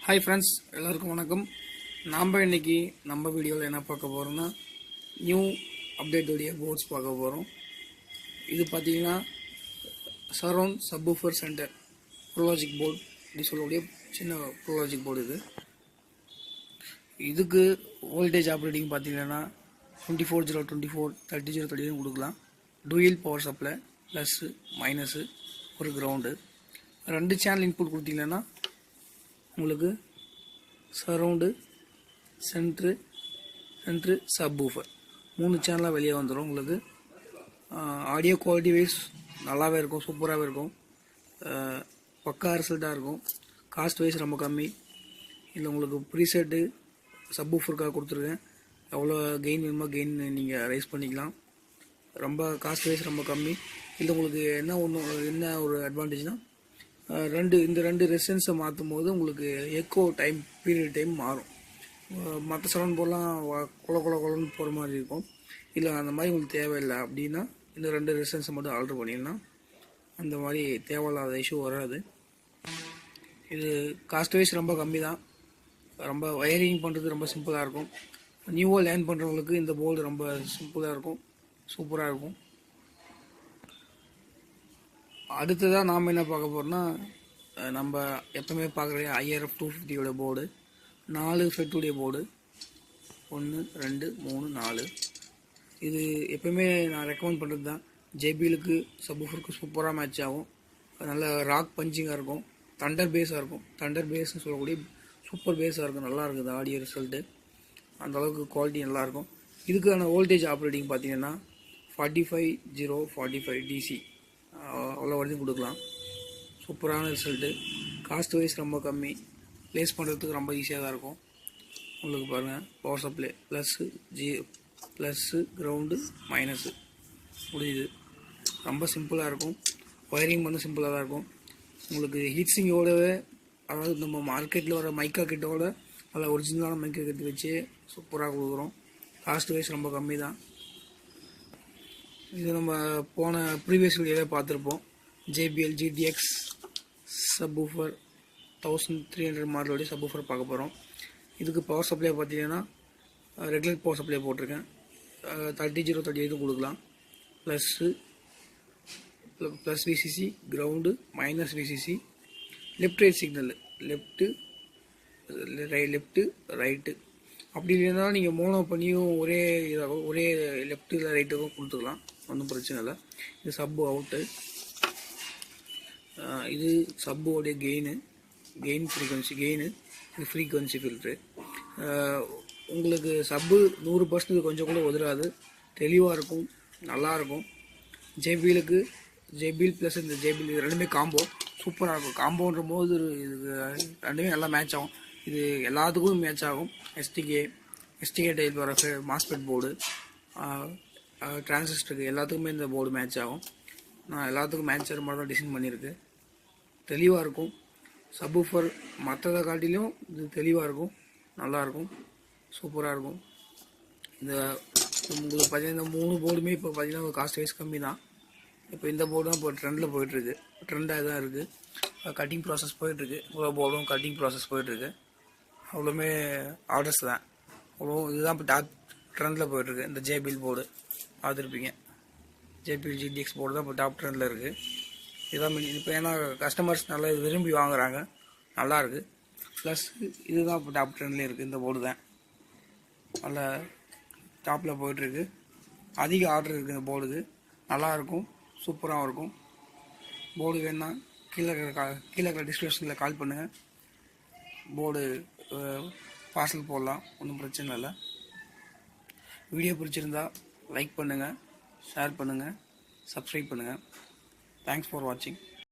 Hi friends, எல்லாருக்கும் வணக்கம். நாம் இன்றைக்கி நம்ம வீடியோவில் என்ன பார்க்க போகிறோம்னா நியூ அப்டேட்டுடைய போர்ட்ஸ் பார்க்க போகிறோம். இது பார்த்திங்கன்னா surround subwoofer centre Pro Logic board இப்படி சொல்லக்கூடிய சின்ன ப்ரோலாஜிக் போர்டு. இதுக்கு வோல்டேஜ் ஆப்ரேட்டிங் பார்த்திங்கன்னா 24/024 30/30 கொடுக்கலாம். Dual power supply plus minus ஒரு கிரவுண்டு. 2 சேனல் இன்புட் கொடுத்தீங்கன்னா உங்களுக்கு சரவுண்டு சென்ட்ரு சப்வூஃபர் 3 சேனலாக வெளியே வந்துடும். உங்களுக்கு ஆடியோ குவாலிட்டி வைஸ் நல்லாவே இருக்கும், சூப்பராகவே இருக்கும், பக்கா ரிசல்ட்டாக இருக்கும். காஸ்ட் வைஸ் ரொம்ப கம்மி. இல்லை உங்களுக்கு ப்ரீசெட்டு சப்வூஃபருக்காக கொடுத்துருக்கேன். எவ்வளோ கெயின் வேணுமோ கெயின் நீங்கள் ரைஸ் பண்ணிக்கலாம். ரொம்ப காஸ்ட் வைஸ் ரொம்ப கம்மி. இல்லை உங்களுக்கு என்ன ஒரு அட்வான்டேஜ்னால் இந்த ரெண்டு ரெசிஸ்டன்ஸை மாற்றும் போது உங்களுக்கு எக்கோ பீரியட் டைம் மாறும். மற்ற சரௌண்ட் போர்லாம் கொலன்னு போகிற மாதிரி இருக்கும். இல்லை அந்த மாதிரி உங்களுக்கு தேவையில்லை அப்படின்னா இந்த 2 ரெசிஸ்டன்ஸை மட்டும் ஆல்ட்ரு பண்ணிடலாம். அந்த மாதிரி தேவையில்லாத இஷ்யூ வராது. இது காஸ்ட் வைஸ் ரொம்ப கம்மி தான். ரொம்ப வயரிங் பண்ணுறது ரொம்ப சிம்பிளாக இருக்கும். நியூவாக லேர்ன் பண்ணுறவங்களுக்கு இந்த போர்டு ரொம்ப சிம்பிளாக இருக்கும், சூப்பராக இருக்கும். அடுத்ததாக நாம் என்ன பார்க்க போகிறோம்னா, நம்ம எப்பவுமே பார்க்குற IRF 250 போர்டு, 4 ஃபெட்டுடைய போர்டு, 1 2 3 4. இது எப்பவுமே நான் ரெக்கமெண்ட் பண்ணுறது தான். ஜேபிஎலுக்கு சப்வூஃபருக்கு சூப்பராக மேட்ச் ஆகும். நல்ல ராக் பஞ்சிங்காக இருக்கும், தண்டர் பேஸாக இருக்கும். தண்டர் பேஸ்ன்னு சொல்லக்கூடிய சூப்பர் பேஸாக இருக்கும். நல்லா இருக்குது ஆடியோ ரிசல்ட்டு, அந்தளவுக்கு குவாலிட்டி நல்லாயிருக்கும். இதுக்கான வோல்டேஜ் ஆப்ரேட்டிங் பார்த்தீங்கன்னா 45/045 DC அவ்வளோ வரைக்கும் கொடுக்கலாம். சூப்பரான ரிசல்ட்டு. காஸ்ட் வைஸ் ரொம்ப கம்மி, ப்ளேஸ் பண்ணுறதுக்கு ரொம்ப ஈஸியாக தான் இருக்கும். உங்களுக்கு பாருங்கள், power supply plus ground minus முடியுது. ரொம்ப சிம்பிளாக இருக்கும். ஒயரிங் பண்ண சிம்பிளாக தான் இருக்கும். உங்களுக்கு ஹீட்ஸிங்கோடவே, அதாவது நம்ம மார்க்கெட்டில் வர மைக்கா கிட்டோட நல்லா ஒரிஜினலான மைக்கா கிட்ட வச்சு சூப்பராக கொடுக்குறோம். காஸ்ட் வைஸ் ரொம்ப கம்மி தான். இது நம்ம போன ப்ரீவியஸ் வீடியோவே பார்த்துருப்போம். JBL GTX சப்வூஃபர் 1300 மாடலோடைய சப்வூஃபர் பார்க்க போகிறோம். இதுக்கு பவர் சப்ளை பார்த்தீங்கன்னா ரெகுலர் பவர் சப்ளை போட்டிருக்கேன். 30/038 கொடுக்கலாம். Plus VCC, ground, minus VCC, left right signal, left right. அப்படி இல்லைன்னா நீங்கள் மோனோ பண்ணியும் ஒரே லெஃப்ட்டு இல்லை ரைட்டுக்கும் கொடுத்துக்கலாம், ஒன்றும் பிரச்சனை இல்லை. இது சப்பு அவுட்டு. இது சப்போடைய கெயின் ஃப்ரீக்வன்சி இது ஃப்ரீக்வன்சி ஃபில்ட்ரு. உங்களுக்கு சப்பு 100% கொஞ்சம் கூட உதறாது, தெளிவாக இருக்கும், நல்லாயிருக்கும். ஜேபிஎல் ப்ளஸ் இந்த JBL ரெண்டுமே காம்போ சூப்பராக இருக்கும். காம்போன்ற போது இதுக்கு ரெண்டுமே நல்லா மேட்ச் ஆகும். இது எல்லாத்துக்கும் மேட்ச் ஆகும். எஸ்டிகே டைப் வர மாஸ்பெட் போர்டு, டிரான்சிஸ்டருக்கு எல்லாத்துக்குமே இந்த போர்டு மேட்ச் ஆகும். நான் எல்லாத்துக்கும் மேட்ச் ஆகிற மாதிரி தான் டிசைன் பண்ணியிருக்கு. தெளிவாக இருக்கும். சப்வூஃபர் மற்றதை காட்டிலையும் இது தெளிவாக இருக்கும், நல்லாயிருக்கும், சூப்பராக இருக்கும். உங்களுக்கு பார்த்தீங்கன்னா இந்த 3 போர்டுமே இப்போ பார்த்தீங்கன்னா காஸ்ட் வைஸ் கம்மி தான். இப்போ இந்த போர்டு தான் இப்போ ட்ரெண்டில் போயிட்டுருக்கு, ட்ரெண்டாக தான் இருக்குது. கட்டிங் ப்ராசஸ் போயிட்டுருக்கு. இவ்வளோ போர்டும் கட்டிங் ப்ராசஸ் போயிட்டுருக்கு. அவ்வளோமே ஆர்டர்ஸ் தான். இதுதான் இப்போ டாப் ட்ரெண்டில் போயிட்டுருக்கு. இந்த JBL போர்டு பார்த்துருப்பீங்க. JBL GTX போர்டு தான் இப்போ டாப் ட்ரெண்டில் இருக்குது. இதான் இப்போ ஏன்னா கஸ்டமர்ஸ் நல்லா விரும்பி வாங்குகிறாங்க, நல்லாயிருக்கு. ப்ளஸ் இதுதான் இப்போ டாப் ட்ரெண்ட்லேயே இருக்குது. இந்த போர்டு தான் நல்ல டாப்பில் போயிட்டுருக்கு. அதிக ஆர்டர் இருக்குது இந்த போர்டுக்கு. நல்லாயிருக்கும், சூப்பராகவும் இருக்கும். போர்டு வேணுன்னா கீழே இருக்கிற டிஸ்கிரிப்ஷனில் கால் பண்ணுங்கள். போர்டு பார்சல் போடலாம், ஒன்றும் பிரச்சனை இல்லை. வீடியோ பிடிச்சிருந்தா லைக் பண்ணுங்கள், ஷேர் பண்ணுங்கள், சப்ஸ்கிரைப் பண்ணுங்கள். Thanks for watching.